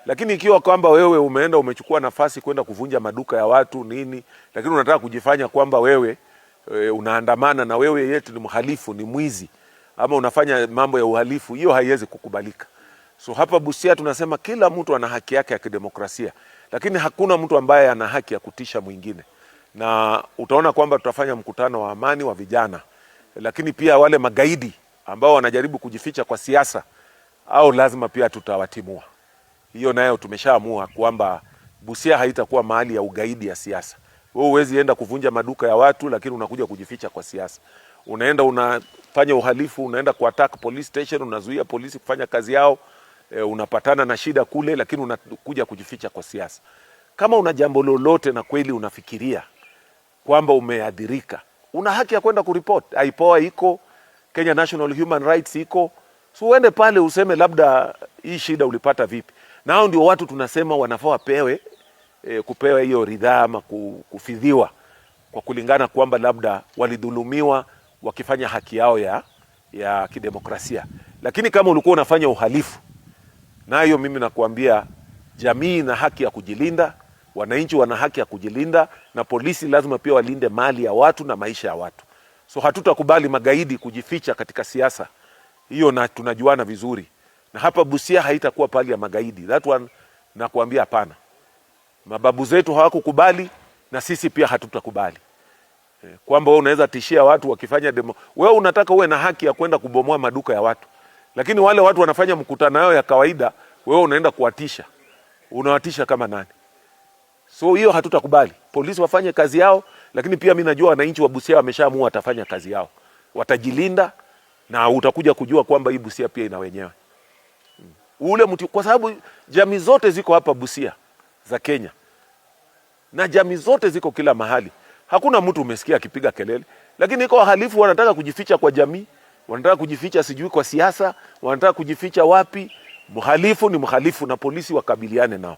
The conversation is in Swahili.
Lakini ikiwa kwamba wewe umeenda umechukua nafasi kwenda kuvunja maduka ya watu nini, lakini unataka kujifanya kwamba wewe unaandamana na wewe yetu ni mhalifu, ni mwizi, ama unafanya mambo ya uhalifu, hiyo haiwezi kukubalika. So hapa Busia tunasema kila mtu ana haki yake ya kidemokrasia, lakini hakuna mtu ambaye ana haki ya kutisha mwingine. Na utaona kwamba tutafanya mkutano wa amani wa vijana, lakini pia wale magaidi ambao wanajaribu kujificha kwa siasa, au lazima pia tutawatimua. Hiyo nayo tumeshaamua kwamba Busia haitakuwa mahali ya ugaidi ya siasa. Wewe huwezi enda kuvunja maduka ya watu lakini unakuja kujificha kwa siasa. Unaenda unafanya uhalifu, unaenda kuattack police station, unazuia polisi kufanya kazi yao, unapatana na shida kule, lakini unakuja kujificha kwa siasa. Kama una jambo lolote na kweli unafikiria kwamba umeadhirika, una haki ya kwenda kuripoti. IPOA iko, Kenya National Human Rights iko. So uende pale useme labda hii shida ulipata vipi. Na hao ndio watu tunasema wanafaa wapewe kupewa hiyo ridhaa ama kufidhiwa kwa kulingana kwamba labda walidhulumiwa wakifanya haki yao ya kidemokrasia. Lakini kama ulikuwa unafanya uhalifu, nayo mimi nakuambia jamii ina haki ya kujilinda, wananchi wana haki ya kujilinda, na polisi lazima pia walinde mali ya watu na maisha ya watu. So hatutakubali magaidi kujificha katika siasa. Hiyo na tunajuana vizuri. Na hapa Busia haitakuwa pali ya magaidi. That one nakuambia hapana. Mababu zetu hawakukubali na sisi pia hatutakubali. Kwamba wewe unaweza tishia watu wakifanya demo. Wewe unataka uwe na haki ya kwenda kubomoa maduka ya watu. Lakini wale watu wanafanya mkutano yao ya kawaida, wewe unaenda kuwatisha. Unawatisha kama nani? So hiyo hatutakubali. Polisi wafanye kazi yao, lakini pia mimi najua wananchi wa Busia wameshaamua watafanya kazi yao. Watajilinda na utakuja kujua kwamba hii Busia pia ina wenyewe. Ule mtu, kwa sababu jamii zote ziko hapa Busia za Kenya. Na jamii zote ziko kila mahali. Hakuna mtu umesikia akipiga kelele, lakini iko wahalifu wanataka kujificha kwa jamii, wanataka kujificha sijui kwa siasa, wanataka kujificha wapi. Mhalifu ni mhalifu na polisi wakabiliane nao.